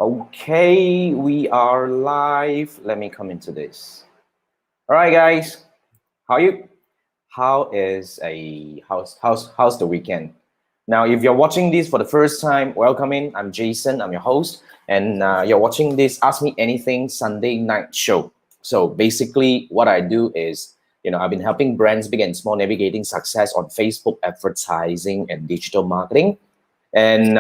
Okay, we are live. Let me come into this. All right, guys. How are you? How's the weekend? Now, if you're watching this for the first time, welcome in. I'm Jason. I'm your host, and you're watching this Ask Me Anything Sunday night show. So basically, what I do is, I've been helping brands, big and small, navigating success on Facebook advertising and digital marketing, and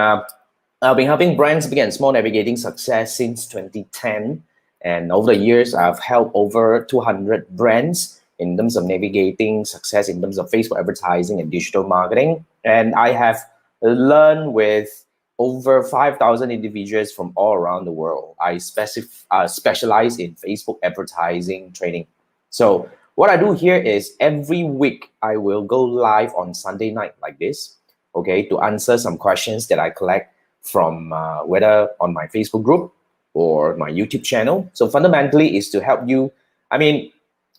I've been helping brands big and small navigating success since 2010. And over the years, I've helped over 200 brands in terms of navigating success in terms of Facebook advertising and digital marketing. And I have learned with over 5,000 individuals from all around the world. I specialize in Facebook advertising training. So what I do here is every week I will go live on Sunday night like this, okay, to answer some questions that I collect from whether on my Facebook group or my YouTube channel. So fundamentally is to help you. I mean,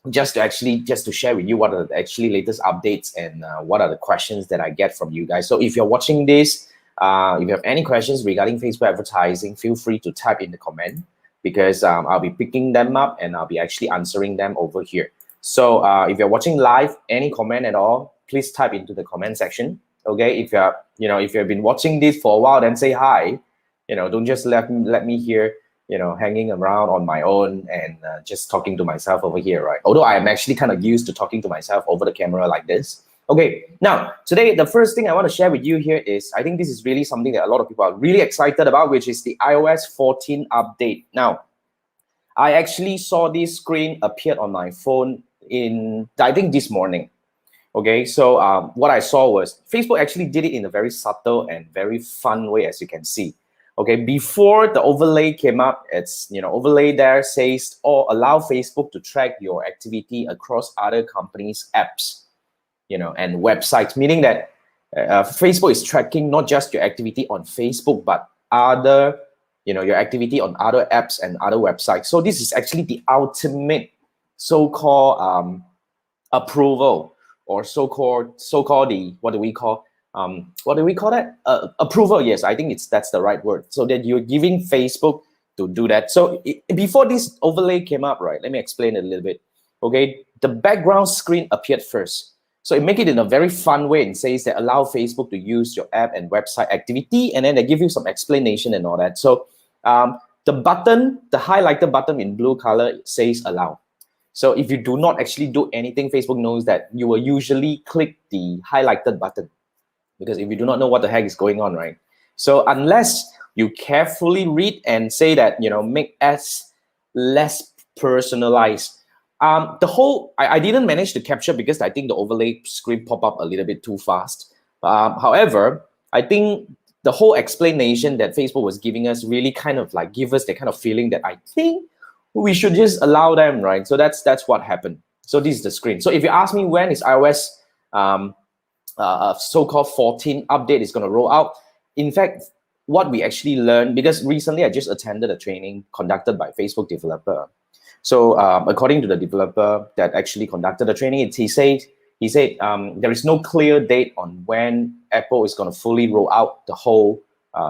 just to share with you what are the actually latest updates and what are the questions that I get from you guys. So if you're watching this, if you have any questions regarding Facebook advertising, feel free to type in the comment because I'll be picking them up and I'll be actually answering them over here. So if you're watching live, any comment at all, please type into the comment section. Okay, if you've been watching this for a while, then say hi. Don't just let me here hanging around on my own and just talking to myself over here, right? Although I am actually kind of used to talking to myself over the camera like this. Okay, now today the first thing I want to share with you here is I think this is really something that a lot of people are really excited about, which is the iOS 14 update. Now, I actually saw this screen appear on my phone I think this morning. Okay, so what I saw was Facebook actually did it in a very subtle and very fun way, as you can see. Okay, before the overlay came up, it's overlay there says or allow Facebook to track your activity across other companies' apps, and websites, meaning that Facebook is tracking not just your activity on Facebook, but other, your activity on other apps and other websites. So this is actually the ultimate so-called approval or so-called the what do we call that approval. Yes, I think that's the right word, so that you're giving Facebook to do that. So before this overlay came up, right, let me explain it a little bit. Okay, the background screen appeared first, so it make it in a very fun way and says that allow Facebook to use your app and website activity, and then they give you some explanation and all that. So the highlighted button in blue color says allow. So if you do not actually do anything, Facebook knows that you will usually click the highlighted button because if you do not know what the heck is going on, right? So unless you carefully read and say that, make as less personalized. I didn't manage to capture because I think the overlay screen pop up a little bit too fast. However, I think the whole explanation that Facebook was giving us really kind of like give us the kind of feeling that I think we should just allow them, right? So that's what happened. So this is the screen. So if you ask me when is iOS so-called 14 update is going to roll out, in fact, what we actually learned, because recently I just attended a training conducted by Facebook developer. So according to the developer that actually conducted the training, he said there is no clear date on when Apple is going to fully roll out the whole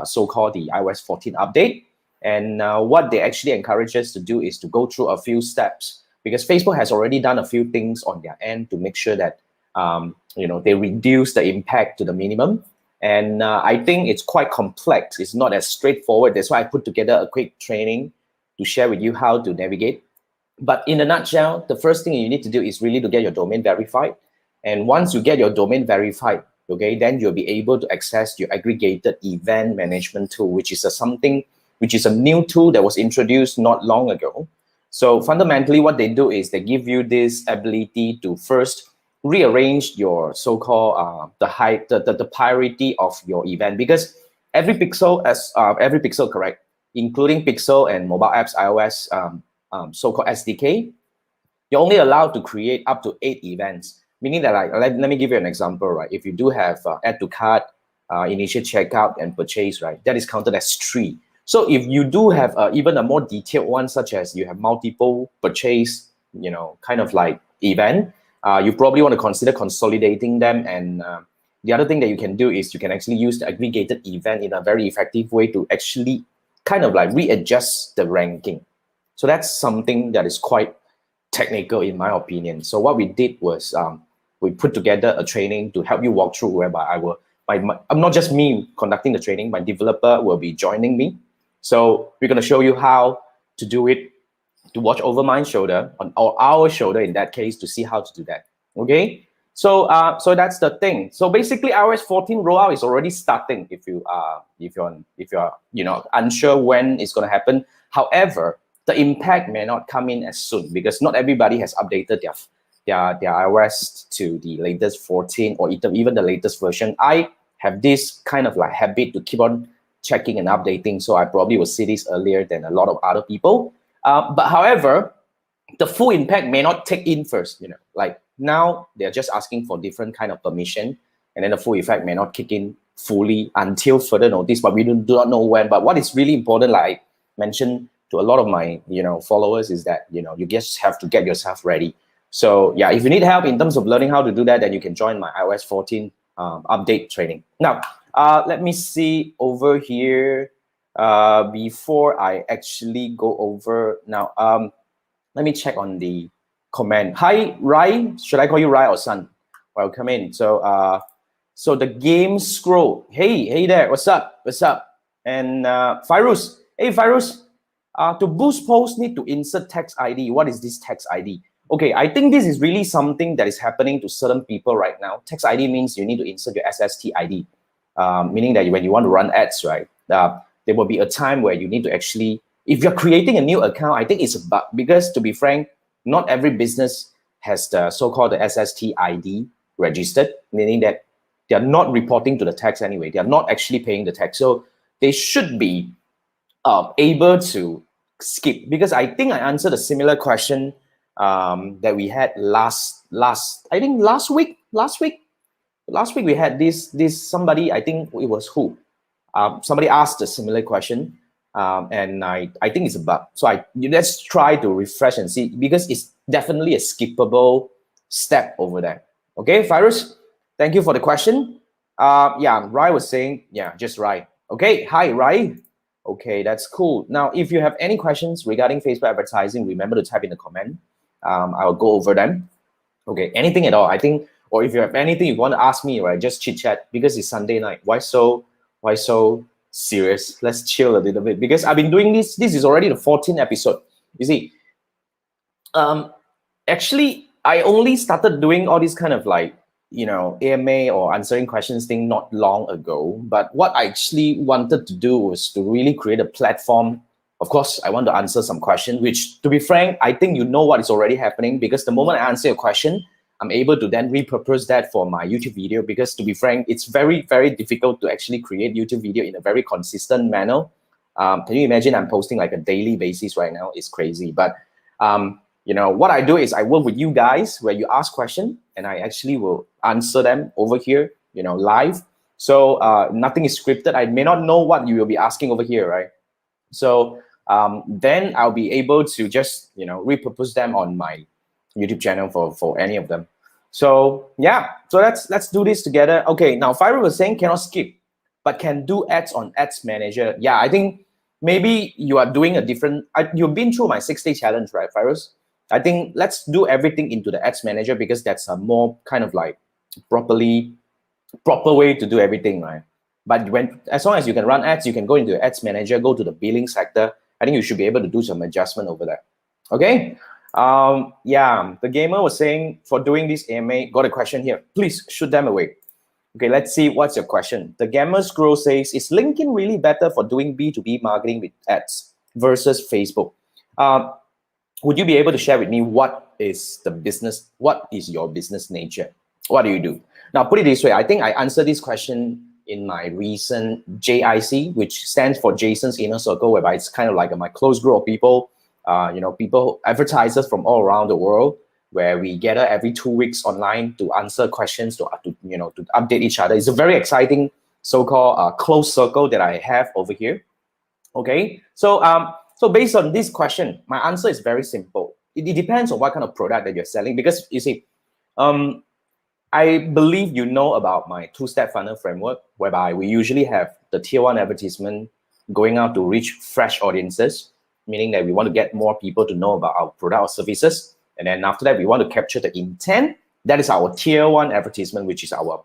so-called the iOS 14 update. And what they actually encourage us to do is to go through a few steps because Facebook has already done a few things on their end to make sure that they reduce the impact to the minimum. And I think it's quite complex. It's not as straightforward. That's why I put together a quick training to share with you how to navigate. But in a nutshell, the first thing you need to do is really to get your domain verified. And once you get your domain verified, okay, then you'll be able to access your aggregated event management tool, which is a new tool that was introduced not long ago. So fundamentally, what they do is they give you this ability to first rearrange your so-called the priority of your event, because every pixel, correct, including Pixel and mobile apps, iOS, so-called SDK, you're only allowed to create up to 8 events. Meaning that, like, let me give you an example, right? If you do have add to cart, initial checkout, and purchase, right, that is counted as 3. So if you do have even a more detailed one, such as you have multiple purchase, kind of like event, you probably want to consider consolidating them. And the other thing that you can do is you can actually use the aggregated event in a very effective way to actually kind of like readjust the ranking. So that's something that is quite technical in my opinion. So what we did was we put together a training to help you walk through, whereby I'm not just me conducting the training, my developer will be joining me. So we're going to show you how to do it, to watch over my shoulder, or our shoulder in that case, to see how to do that. Okay, so so that's the thing. So basically, iOS 14 rollout is already starting. If you're unsure when it's going to happen, however, the impact may not come in as soon because not everybody has updated their iOS to the latest 14 or even the latest version. I have this kind of like habit to keep on checking and updating, so I probably will see this earlier than a lot of other people. But however, the full impact may not take in first. Like now they're just asking for different kind of permission, and then the full effect may not kick in fully until further notice. But we do not know when. But what is really important, like I mentioned to a lot of my followers, is that you just have to get yourself ready. So yeah, if you need help in terms of learning how to do that, then you can join my iOS 14 update training. Now, let me see over here before I actually go over. Now, let me check on the comment. Hi, Rai. Should I call you Rai or Sun? Welcome in. So, so the game scroll. Hey there. What's up? What's up? And Fairuz. Hey, Fairuz. To boost posts, need to insert text ID. What is this text ID? Okay, I think this is really something that is happening to certain people right now. Text ID means you need to insert your SST ID, meaning that when you want to run ads, right? There will be a time where you need to actually, if you're creating a new account, I think it's a bug because, to be frank, not every business has the so-called the SST ID registered, meaning that they're not reporting to the tax anyway. They're not actually paying the tax. So they should be able to skip, because I think I answered a similar question that we had last week we had this somebody, I think it was who, somebody asked a similar question, and I think it's a bug. So let's try to refresh and see, because it's definitely a skippable step over there. Okay, Fairuz, thank you for the question. Yeah, Rai was saying, yeah, just Rai. Okay, hi Rai. Okay, that's cool. Now, if you have any questions regarding Facebook advertising, remember to type in the comment. I'll go over them. Okay, anything at all, I think, or if you have anything you want to ask me, right, just chit chat, because it's Sunday night. Why so serious? Let's chill a little bit, because I've been doing this. This is already the 14th episode. You see, actually, I only started doing all these kind of like, AMA or answering questions thing not long ago. But what I actually wanted to do was to really create a platform. Of course, I want to answer some questions, which, to be frank, I think what is already happening, because the moment I answer a question, I'm able to then repurpose that for my YouTube video. Because, to be frank, it's very, very difficult to actually create YouTube video in a very consistent manner. Can you imagine I'm posting like a daily basis right now? It's crazy. But what I do is I work with you guys where you ask questions and I actually will answer them over here, live. So nothing is scripted. I may not know what you will be asking over here, right? So then I'll be able to just, repurpose them on my YouTube channel for any of them. So yeah, so let's do this together. Okay, now Fyra was saying cannot skip, but can do ads on Ads Manager. Yeah, I think maybe you are doing a different, you've been through my 6-day challenge, right, Fyros? I think let's do everything into the Ads Manager, because that's a more kind of like proper way to do everything, right? But as long as you can run ads, you can go into the Ads Manager, go to the billing sector. I think you should be able to do some adjustment over there. Okay. Yeah, the gamer was saying, for doing this AMA, got a question here. Please shoot them away. Okay, let's see what's your question. The Gamer Scroll says, is LinkedIn really better for doing B2B marketing with ads versus Facebook? Would you be able to share with me what is your business nature? What do you do? Now, put it this way. I think I answered this question in my recent JIC, which stands for Jason's Inner Circle, whereby it's kind of like my close group of people, people, advertisers from all around the world, where we gather every 2 weeks online to answer questions, to update each other. It's a very exciting so-called closed circle that I have over here. Okay, so based on this question, my answer is very simple. It depends on what kind of product that you're selling, because you see, I believe you know about my 2-step funnel framework, whereby we usually have the tier 1 advertisement, going out to reach fresh audiences, meaning that we want to get more people to know about our product or services. And then after that, we want to capture the intent. That is our tier 1 advertisement, which is our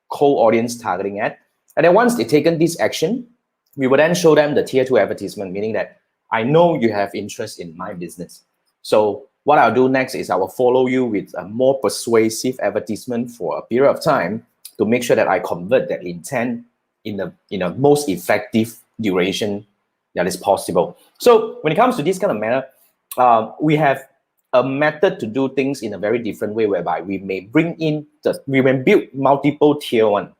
cold audience targeting ad. And then once they've taken this action, we will then show them the tier 2 advertisement, meaning that I know you have interest in my business. So what I'll do next is I will follow you with a more persuasive advertisement for a period of time to make sure that I convert that intent in the most effective duration that is possible. So when it comes to this kind of manner, we have a method to do things in a very different way, whereby we may we may build multiple tier 1,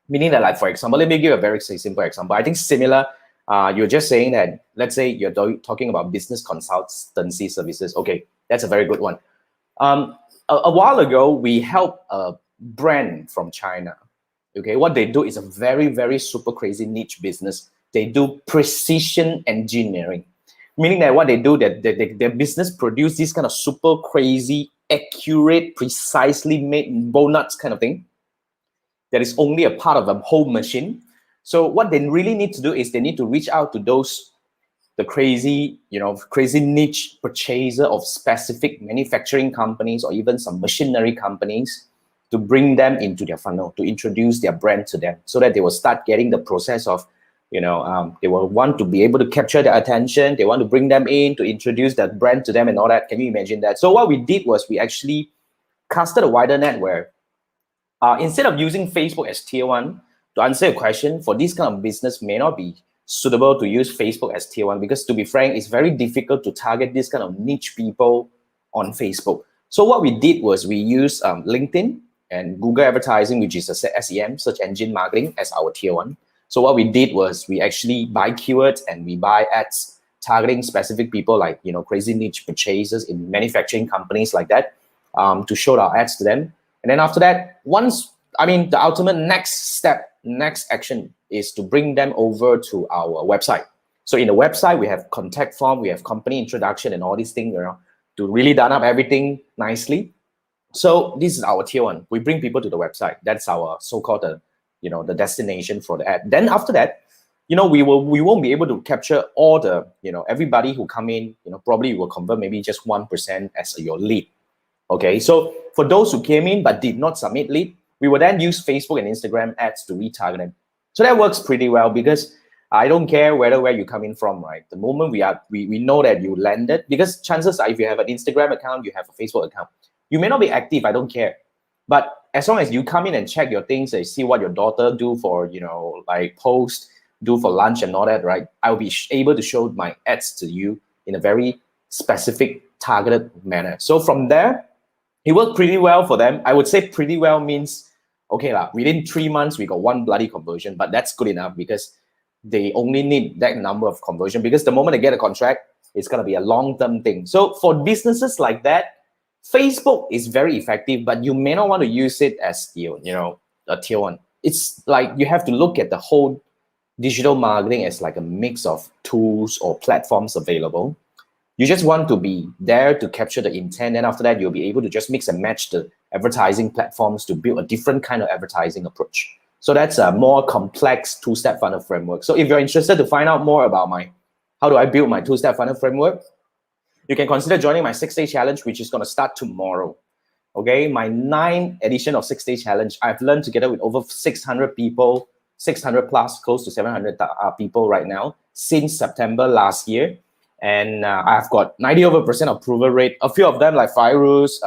meaning that, like, for example, let me give a very simple example. I think similar, you're just saying that, let's say you're talking about business consultancy services. Okay, that's a very good one. A while ago, we helped a brand from China. Okay, what they do is a very, very super crazy niche business. They do precision engineering, meaning that what they do, that their business produce this kind of super crazy, accurate, precisely made donuts kind of thing that is only a part of a whole machine. So what they really need to do is they need to reach out to the crazy niche purchaser of specific manufacturing companies or even some machinery companies, to bring them into their funnel, to introduce their brand to them, so that they will start getting the process of, they will want to be able to capture their attention. They want to bring them in to introduce that brand to them and all that. Can you imagine that? So what we did was we actually casted a wider net where instead of using Facebook as tier 1, to answer your question, for this kind of business may not be suitable to use Facebook as tier 1, because to be frank, it's very difficult to target this kind of niche people on Facebook. So what we did was we used LinkedIn and Google advertising, which is a SEM, search engine marketing, as our tier 1. So what we did was we actually buy keywords and we buy ads targeting specific people, like, crazy niche purchasers in manufacturing companies like that, to show our ads to them. And then after that, the ultimate next action is to bring them over to our website. So in the website, we have contact form, we have company introduction and all these things, to really done up everything nicely. So this is our tier 1. We bring people to the website. That's our so-called the destination for the ad. Then after that, we won't be able to capture all the everybody who come in. Probably will convert maybe just 1% as your lead. Okay, so for those who came in but did not submit lead, we will then use Facebook and Instagram ads to retarget them. So that works pretty well, because I don't care where you're coming from, right? The moment we know that you landed, because chances are if you have an Instagram account, you have a Facebook account. You may not be active, I don't care. But as long as you come in and check your things and see what your daughter do for, like post, do for lunch and all that, right? I'll be able to show my ads to you in a very specific, targeted manner. So from there, it worked pretty well for them. I would say pretty well means, okay, within 3 months, we got 1 bloody conversion, but that's good enough, because they only need that number of conversion, because the moment they get a contract, it's going to be a long-term thing. So for businesses like that, Facebook is very effective, but you may not want to use it as a tier 1. It's like you have to look at the whole digital marketing as like a mix of tools or platforms available. You just want to be there to capture the intent, and after that, you'll be able to just mix and match the advertising platforms to build a different kind of advertising approach. So that's a more complex 2-step funnel framework. So if you're interested to find out more about how do I build my 2-step funnel framework, you can consider joining my 6-day challenge, which is going to start tomorrow. Okay, my 9th edition of 6-day challenge. I've learned together with over 600 people, 600 plus, close to 700 people right now since September last year. And I've got 90% approval rate. A few of them, like Fairuz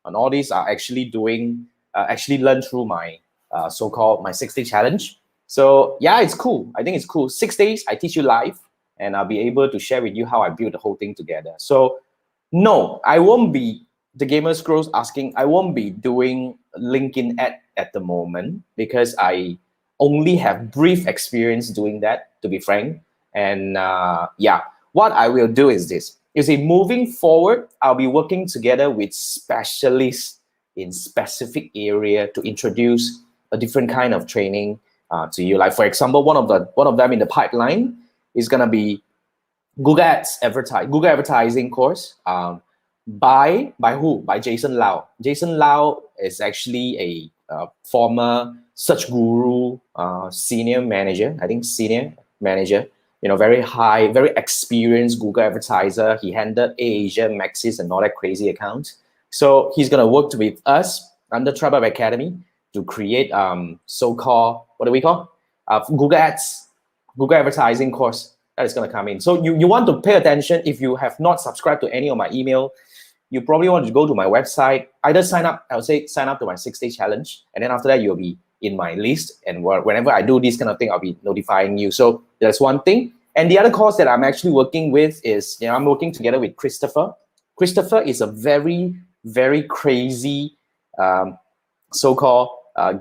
and all these, are actually learned through my so-called my 6-day challenge. So yeah, it's cool. I think it's cool. 6 days, I teach you live, and I'll be able to share with you how I build the whole thing together. So no, I won't be, the Gamer Scrolls asking, I won't be doing LinkedIn ad at the moment, because I only have brief experience doing that, to be frank. And yeah, what I will do is this. You see, moving forward, I'll be working together with specialists in specific area to introduce a different kind of training to you. Like, for example, one of them in the pipeline is gonna be Google advertising course by who? By Jason Lau. Jason Lau is actually a former search guru, senior manager very high, very experienced Google advertiser. He handled Asia, Maxis, and all that crazy accounts. So he's gonna work with us under Tribe Academy to create so-called, what do we call? Google Ads, Google advertising course that is gonna come in. So you want to pay attention. If you have not subscribed to any of my email, you probably want to go to my website, either sign up, I would say sign up to my 6-day challenge. And then after that, you'll be in my list. And whenever I do this kind of thing, I'll be notifying you. So that's one thing. And the other course that I'm actually working with is, I'm working together with Christopher. Christopher is a very, very crazy so-called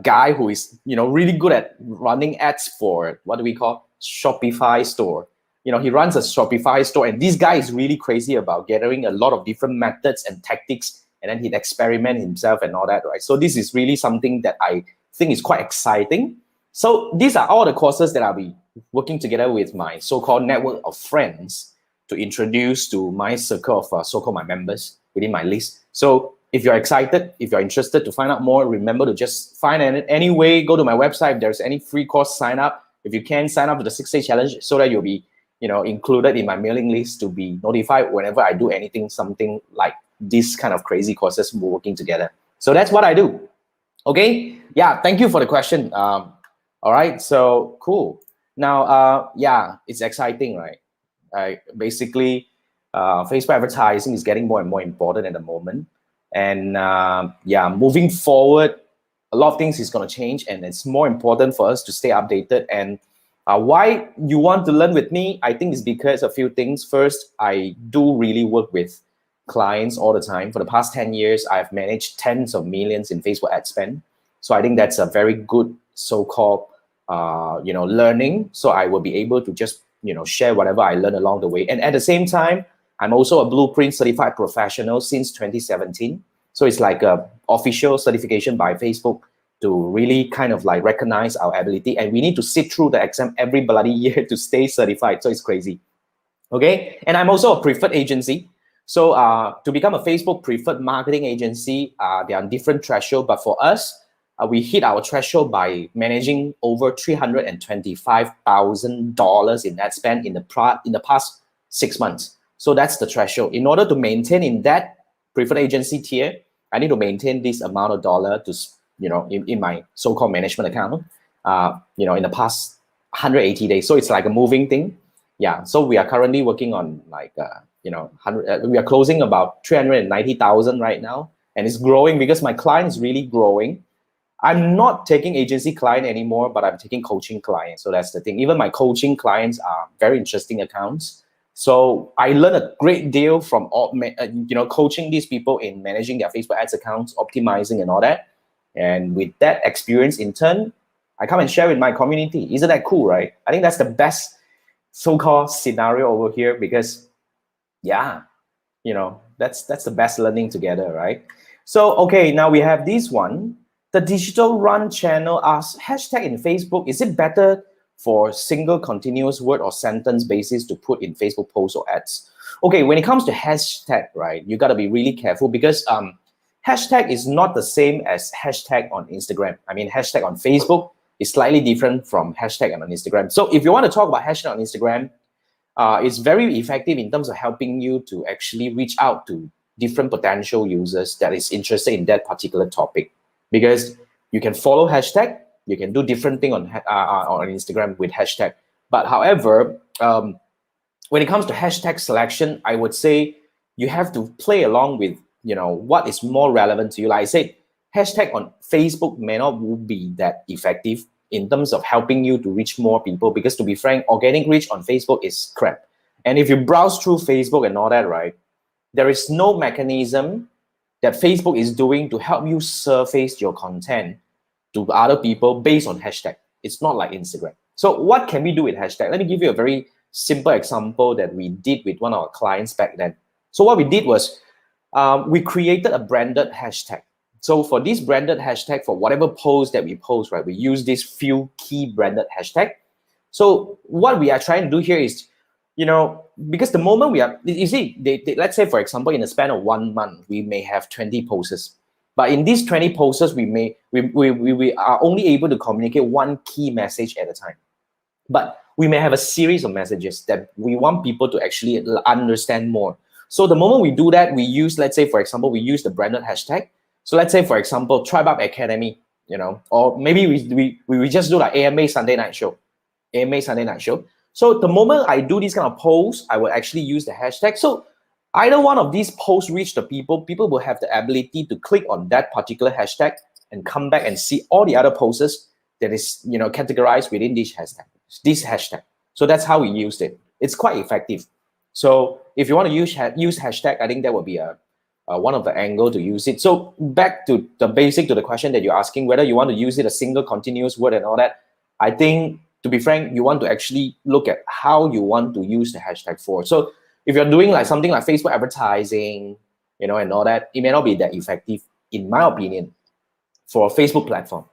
guy who is, really good at running ads for, what do we call, Shopify store. He runs a Shopify store, and this guy is really crazy about gathering a lot of different methods and tactics, and then he'd experiment himself and all that, right? So this is really something that I think is quite exciting. So these are all the courses that I'll be working together with my so-called network of friends to introduce to my circle of so-called my members within my list. So if you're excited, if you're interested to find out more, remember to just find any way, go to my website. If there's any free course, sign up. If you can, sign up to the 6-day challenge so that you'll be included in my mailing list to be notified whenever I do something like this kind of crazy courses we're working together. So that's what I do. Okay. Yeah. Thank you for the question. All right. So cool. Now, it's exciting, right? Basically, Facebook advertising is getting more and more important at the moment. And moving forward, a lot of things is going to change, and it's more important for us to stay updated. And why you want to learn with me, I think is because a few things. First, I do really work with clients all the time. For the past 10 years, I've managed tens of millions in Facebook ad spend. So I think that's a very good so-called, learning. So I will be able to just, share whatever I learn along the way. And at the same time, I'm also a Blueprint certified professional since 2017. So it's like a official certification by Facebook to really kind of like recognize our ability. And we need to sit through the exam every bloody year to stay certified. So it's crazy. Okay. And I'm also a preferred agency. So to become a Facebook preferred marketing agency, there are different thresholds. But for us, we hit our threshold by managing over $325,000 in ad spend in the past 6 months. So that's the threshold. In order to maintain in that preferred agency tier, I need to maintain this amount of dollar to, in my so-called management account, in the past 180 days. So it's like a moving thing. Yeah. So we are currently working on like, we are closing about 390,000 right now. And it's growing because my client is really growing. I'm not taking agency client anymore, but I'm taking coaching clients. So that's the thing. Even my coaching clients are very interesting accounts. So I learned a great deal from coaching these people in managing their Facebook ads accounts, optimizing and all that. And with that experience in turn, I come and share with my community. Isn't that cool, right? I think that's the best so-called scenario over here because, that's the best learning together, right? So, okay, now we have this one. The digital run channel asks, hashtag in Facebook, is it better for single continuous word or sentence basis to put in Facebook posts or ads? Okay, when it comes to hashtag, right, you got to be really careful because hashtag is not the same as hashtag on Instagram. I mean, hashtag on Facebook is slightly different from hashtag on Instagram. So if you want to talk about hashtag on Instagram, it's very effective in terms of helping you to actually reach out to different potential users that is interested in that particular topic. Because you can follow hashtag, you can do different thing on Instagram with hashtag. But however, when it comes to hashtag selection, I would say you have to play along with what is more relevant to you. Like I said, hashtag on Facebook may not be that effective in terms of helping you to reach more people. Because to be frank, organic reach on Facebook is crap. And if you browse through Facebook and all that, right, there is no mechanism that Facebook is doing to help you surface your content to other people based on hashtag. It's not like Instagram. So what can we do with hashtag? Let me give you a very simple example that we did with one of our clients back then. So what we did was we created a branded hashtag. So for this branded hashtag, for whatever post that we post, right, we use these few key branded hashtag. So what we are trying to do here is, because the moment we are, you see, let's say, for example, in the span of 1 month, we may have 20 posts. But in these 20 posts, we are only able to communicate one key message at a time. But we may have a series of messages that we want people to actually understand more. So the moment we do that, we use, let's say, for example, we use the branded hashtag. So let's say, for example, Tribe Up Academy, or maybe we just do like AMA Sunday Night Show. AMA Sunday Night Show. So the moment I do these kind of posts, I will actually use the hashtag. So either one of these posts reach the people will have the ability to click on that particular hashtag and come back and see all the other posts that is categorized within this hashtag. So that's how we used it. It's quite effective. So if you want to use hashtag, I think that would be one of the angle to use it. So back to the basic, to the question that you're asking, whether you want to use it a single continuous word and all that, I think, to be frank, you want to actually look at how you want to use the hashtag for. So if you're doing like something like Facebook advertising, and all that, it may not be that effective, in my opinion, for a Facebook platform.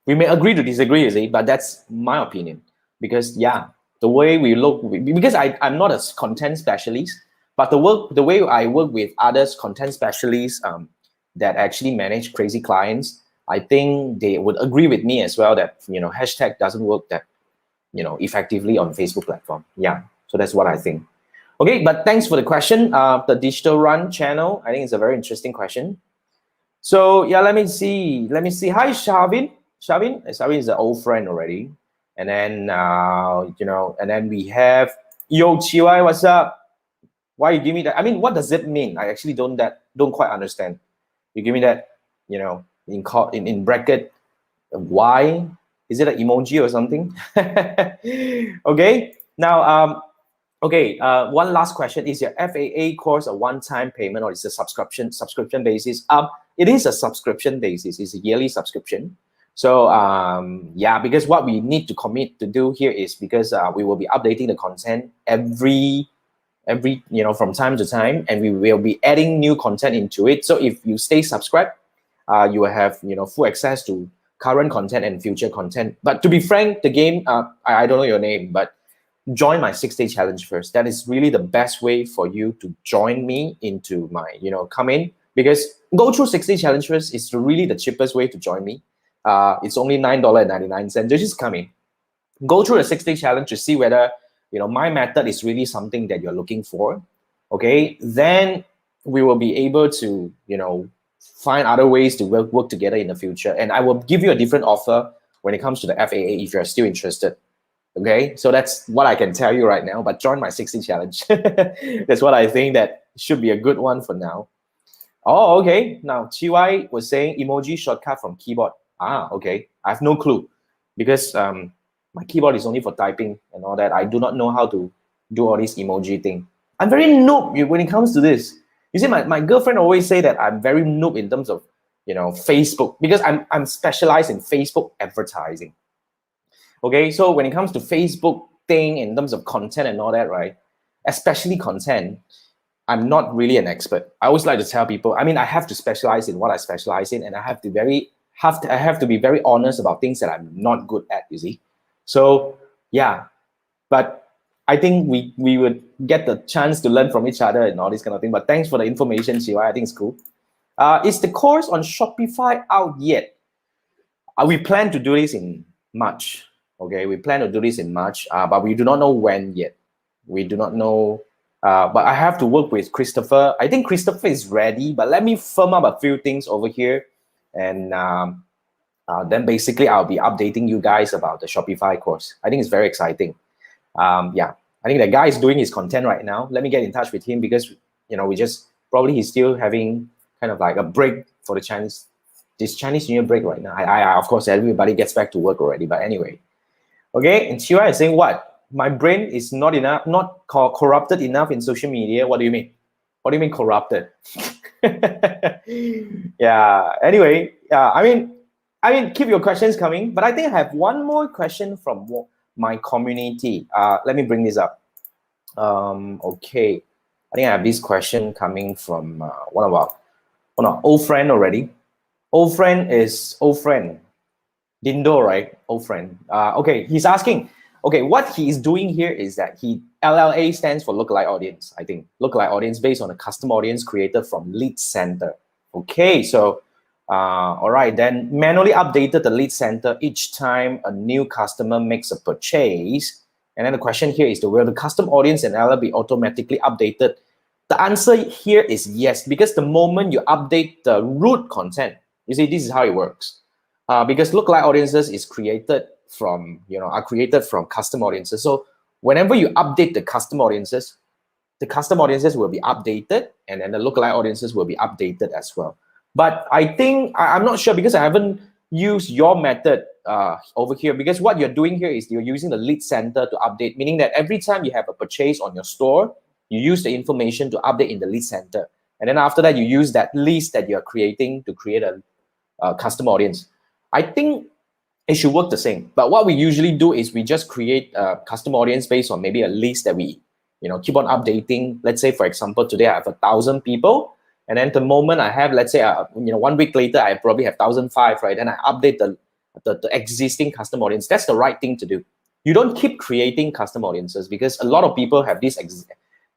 We may agree to disagree, you see, but that's my opinion. Because the way we look, because I'm not a content specialist, but the way I work with others content specialists that actually manage crazy clients, I think they would agree with me as well that hashtag doesn't work that effectively on Facebook platform. Yeah, so that's what I think. Okay, but thanks for the question. The Digital Run channel, I think it's a very interesting question. So yeah, let me see. Hi, Shavin. Shavin is an old friend already. And then and then we have Yo Chiwai, what's up? Why you give me that? I mean, what does it mean? I actually don't quite understand. You give me that, in bracket. Why? Is it an emoji or something? Okay. Now, one last question. Is your FAA course a one-time payment or is it a subscription basis? It is a subscription basis. It's a yearly subscription. So because what we need to commit to do here is because we will be updating the content every from time to time, and we will be adding new content into it. So if you stay subscribed, you will have full access to current content and future content. But to be frank, the game, I don't know your name, but join my 6-day challenge first. That is really the best way for you to join me into my, come in, because go through 6-day challenge first is really the cheapest way to join me. It's only $9.99. Just come in, go through the 6-day challenge to see whether, my method is really something that you're looking for. Okay, then we will be able to, find other ways to work together in the future. And I will give you a different offer when it comes to the FAA if you're still interested. Okay, so that's what I can tell you right now, but join my 6-day challenge. That's what I think that should be a good one for now. Oh, okay. Now, Chiwai was saying emoji shortcut from keyboard. Okay. I have no clue because my keyboard is only for typing and all that. I do not know how to do all this emoji thing. I'm very noob when it comes to this. You see, my girlfriend always say that I'm very noob in terms of, Facebook, because I'm specialized in Facebook advertising. Okay, so when it comes to Facebook thing in terms of content and all that, right, especially content, I'm not really an expert. I always like to tell people, I mean, I have to specialize in what I specialize in, and I have to be very honest about things that I'm not good at, you see. So yeah, but I think we would get the chance to learn from each other and all this kind of thing. But thanks for the information, Shiva. I think it's cool. Is the course on Shopify out yet? We plan to do this in March. Okay, we plan to do this in March, but we do not know when yet. We do not know. But I have to work with Christopher. I think Christopher is ready, but let me firm up a few things over here. And then basically I'll be updating you guys about the Shopify course. I think it's very exciting. I think the guy is doing his content right now. Let me get in touch with him because, he's still having kind of like a break for this Chinese New Year break right now. I of course, everybody gets back to work already, but anyway. Okay, and Chiwa is saying what? My brain is not corrupted enough in social media. What do you mean? What do you mean corrupted? Yeah. Anyway, I mean, keep your questions coming. But I think I have one more question from my community. Let me bring this up. Okay. I think I have this question coming from one of our old friend already. Old friend. Dindo, right? Old friend. Okay, he's asking, okay, what he is doing here is that LLA stands for lookalike audience, I think. Lookalike audience based on a custom audience created from lead center. Okay, so, all right, then manually updated the lead center each time a new customer makes a purchase. And then the question here is, will the custom audience and LR be automatically updated? The answer here is yes, because the moment you update the root content, you see, this is how it works. Because lookalike audiences is created from, are created from custom audiences. So whenever you update the custom audiences will be updated, and then the lookalike audiences will be updated as well. But I think, I'm not sure because I haven't used your method over here, because what you're doing here is you're using the lead center to update, meaning that every time you have a purchase on your store, you use the information to update in the lead center. And then after that, you use that list that you're creating to create a custom audience. I think it should work the same. But what we usually do is we just create a custom audience based on maybe a list that we keep on updating. Let's say, for example, today I have 1,000 people. And then the moment I have, let's say, 1 week later, I probably have 1,005, right? Then I update the existing custom audience. That's the right thing to do. You don't keep creating custom audiences, because a lot of people have this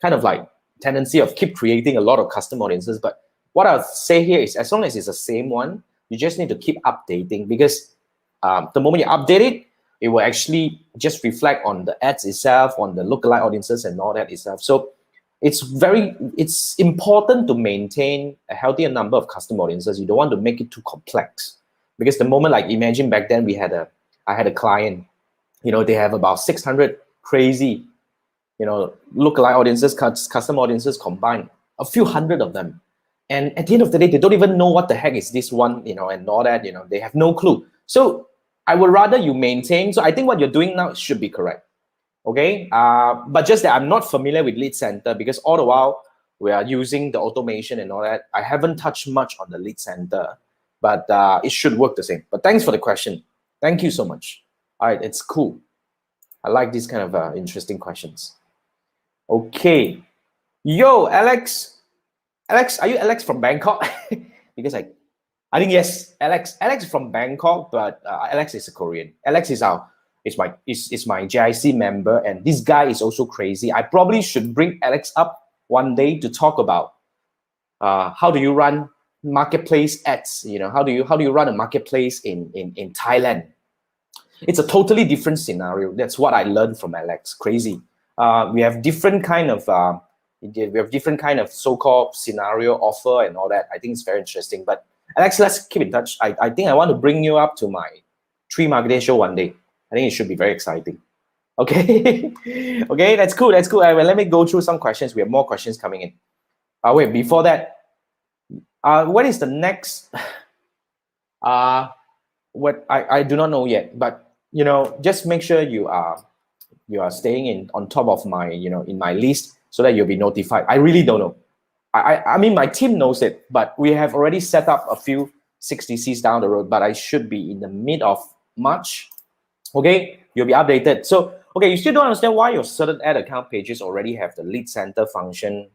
kind of like tendency of keep creating a lot of custom audiences. But what I'll say here is, as long as it's the same one, you just need to keep updating, because the moment you update it, it will actually just reflect on the ads itself, on the lookalike audiences and all that itself. So it's important to maintain a healthier number of custom audiences. You don't want to make it too complex, because the moment, like imagine back then I had a client, they have about 600 crazy, lookalike audiences, custom audiences combined, a few hundred of them. And at the end of the day, they don't even know what the heck is this one, and all that, they have no clue. So I would rather you maintain. So I think what you're doing now should be correct. Okay, but just that I'm not familiar with lead center, because all the while we are using the automation and all that. I haven't touched much on the lead center, but it should work the same. But thanks for the question. Thank you so much. All right, it's cool. I like these kind of interesting questions. Okay, yo, Alex, are you Alex from Bangkok? Because I think yes, Alex from Bangkok, but Alex is a Korean. Alex is my GIC member, and this guy is also crazy. I probably should bring Alex up one day to talk about how do you run marketplace ads. How do you run a marketplace in Thailand? It's a totally different scenario. That's what I learned from Alex. Crazy. We have different kind of so-called scenario offer and all that. I think it's very interesting. But Alex, let's keep in touch. I think I want to bring you up to my 3 marketing show one day. I think it should be very exciting. Okay, okay, that's cool. Well, let me go through some questions. We have more questions coming in. Wait, before that, what is the next? What I do not know yet, but just make sure you are staying on top of my in my list, so that you'll be notified. I really don't know. I mean, my team knows it, but we have already set up a few 60Cs down the road, but I should be in the mid of March. Okay, you'll be updated. So, okay, you still don't understand why your certain ad account pages already have the lead center function.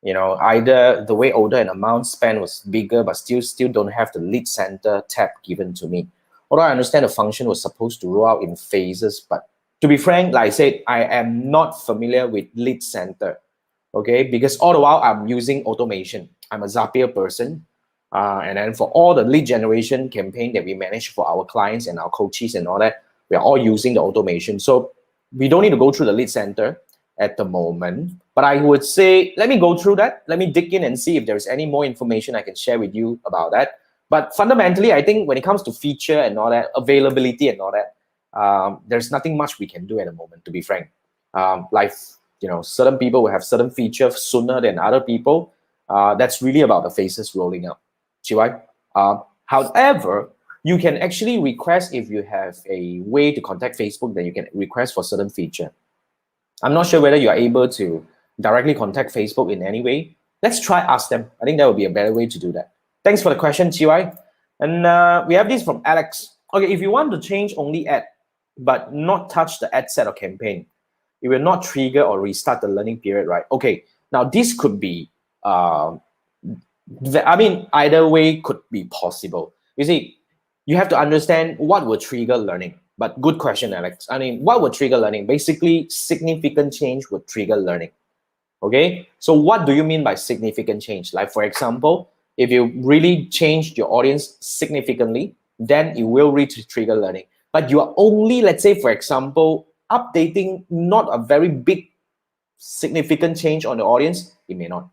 Either the way order and amount spent was bigger, but still don't have the lead center tab given to me. Although I understand the function was supposed to roll out in phases, but to be frank, like I said, I am not familiar with lead center. Okay, because all the while I'm using automation. I'm a Zapier person. And then for all the lead generation campaign that we manage for our clients and our coaches and all that, we are all using the automation. So we don't need to go through the lead center at the moment. But I would say, let me go through that. Let me dig in and see if there's any more information I can share with you about that. But fundamentally, I think when it comes to feature and all that, availability and all that, there's nothing much we can do at the moment, to be frank. Certain people will have certain features sooner than other people. That's really about the phases rolling out. However, you can actually request, if you have a way to contact Facebook, then you can request for certain feature. I'm not sure whether you are able to directly contact Facebook in any way. Let's try ask them. I think that would be a better way to do that. Thanks for the question, Chiwai. And we have this from Alex. Okay, if you want to change only ad, but not touch the ad set or campaign, it will not trigger or restart the learning period, right? Okay, now this could be, either way could be possible. You see, you have to understand what will trigger learning. But good question, Alex. I mean, what would trigger learning? Basically, significant change would trigger learning. Okay, so what do you mean by significant change? Like, for example, if you really changed your audience significantly, then it will trigger learning. But you are only, let's say, for example, updating not a very big significant change on the audience, it may not.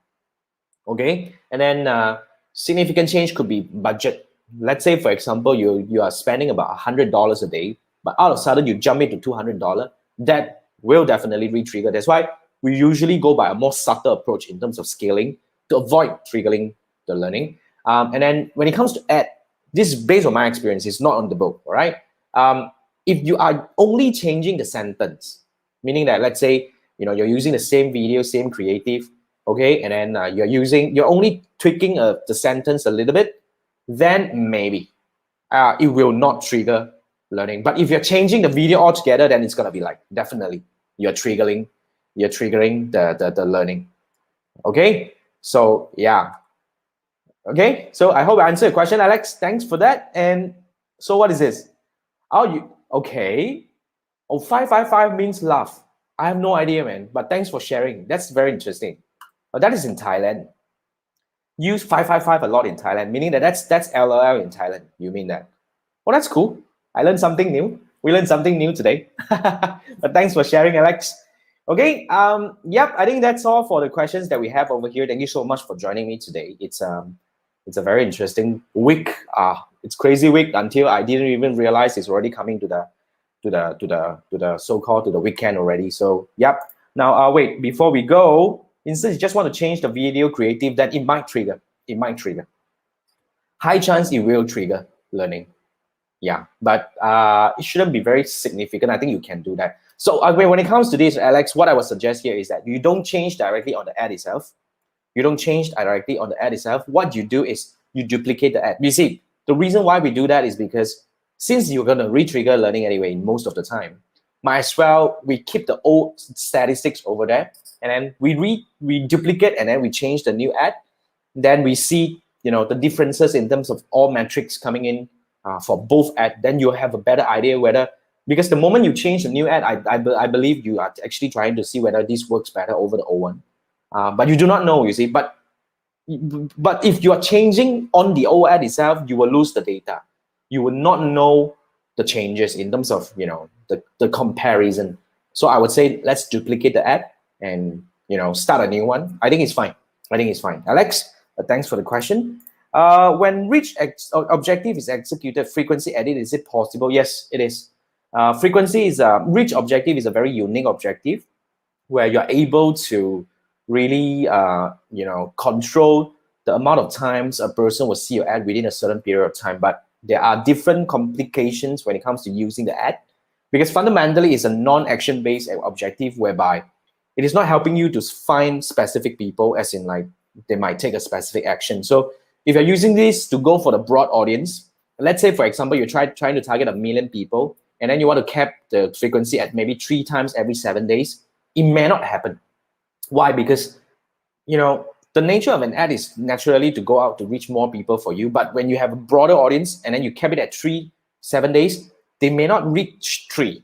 Okay, and then significant change could be budget. Let's say, for example, you are spending about $100 a day, but all of a sudden you jump into $200. That will definitely re-trigger. That's why we usually go by a more subtle approach in terms of scaling to avoid triggering the learning. And then when it comes to ad, this is based on my experience. It's not on the book. All right. If you are only changing the sentence, meaning that let's say you're using the same video, same creative, okay, and then you're only tweaking the sentence a little bit, then maybe it will not trigger learning. But if you're changing the video altogether, then it's gonna be like definitely you're triggering the learning. Okay, so yeah. Okay, so I hope I answered your question, Alex. Thanks for that. And so what is this? Oh, you okay? Oh, 555 means laugh. I have no idea, man. But thanks for sharing. That's very interesting. But that is in Thailand. Use 555 a lot in Thailand, meaning that's LOL in Thailand. You mean that? Well, that's cool. I learned something new. We learned something new today. But thanks for sharing, Alex. Okay. Yep. I think that's all for the questions that we have over here. Thank you so much for joining me today. It's a very interesting week. It's crazy week until I didn't even realize it's already coming to the so-called to the weekend already. So yep. Now wait, before we go, instead you just want to change the video creative, then it might trigger. It might trigger. High chance it will trigger learning. Yeah, but it shouldn't be very significant. I think you can do that. So when it comes to this, Alex, what I would suggest here is that you don't change directly on the ad itself. You don't change directly on the ad itself. What you do is you duplicate the ad. You see, the reason why we do that is because since you're going to re-trigger learning anyway most of the time, might as well we keep the old statistics over there, and then we duplicate, and then we change the new ad. Then we see the differences in terms of all metrics coming in for both ad. Then you have a better idea whether, because the moment you change the new ad, I believe you are actually trying to see whether this works better over the old one. But you do not know, you see. But if you are changing on the old ad itself, you will lose the data. You will not know the changes in terms of the comparison. So I would say let's duplicate the ad and start a new one. I think it's fine. Alex, thanks for the question. When reach objective is executed, frequency edit, is it possible? Yes, it is. Frequency is reach objective is a very unique objective where you're able to really control the amount of times a person will see your ad within a certain period of time. But there are different complications when it comes to using the ad, because fundamentally it's a non-action based objective whereby it is not helping you to find specific people, as in like they might take a specific action. So if you're using this to go for the broad audience, let's say for example you're trying to target 1 million people, and then you want to cap the frequency at maybe 3 times every 7 days, it may not happen. Why? Because the nature of an ad is naturally to go out to reach more people for you. But when you have a broader audience and then you cap it at 7 days, they may not reach 3.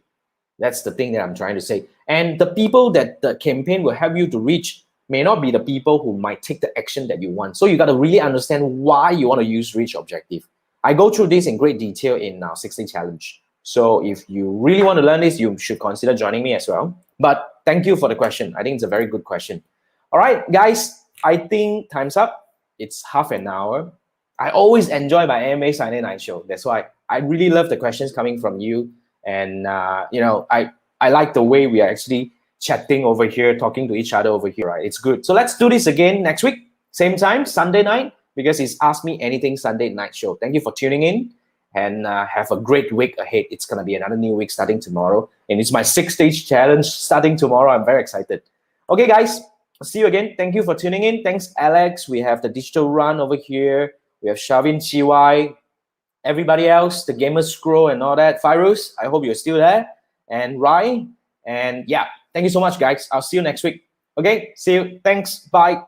That's the thing that I'm trying to say. And the people that the campaign will help you to reach may not be the people who might take the action that you want. So you got to really understand why you want to use reach objective. I go through this in great detail in our 6-day challenge. So if you really want to learn this, you should consider joining me as well. But thank you for the question. I think it's a very good question. All right, guys, I think time's up. It's half an hour. I always enjoy my AMA Sunday night show. That's why I really love the questions coming from you. And, I like the way we are actually chatting over here, talking to each other over here, right? It's good. So let's do this again next week, same time, Sunday night, because it's Ask Me Anything Sunday night show. Thank you for tuning in, and have a great week ahead. It's going to be another new week starting tomorrow. And it's my 6-stage challenge starting tomorrow. I'm very excited. Okay, guys. I'll see you again. Thank you for tuning in. Thanks, Alex. We have the Digital Run over here. We have Shavin Chiwai. Everybody else, the Gamer Scroll and all that. Fairuz, I hope you're still there. And Rai. And yeah, thank you so much, guys. I'll see you next week. Okay, see you. Thanks. Bye.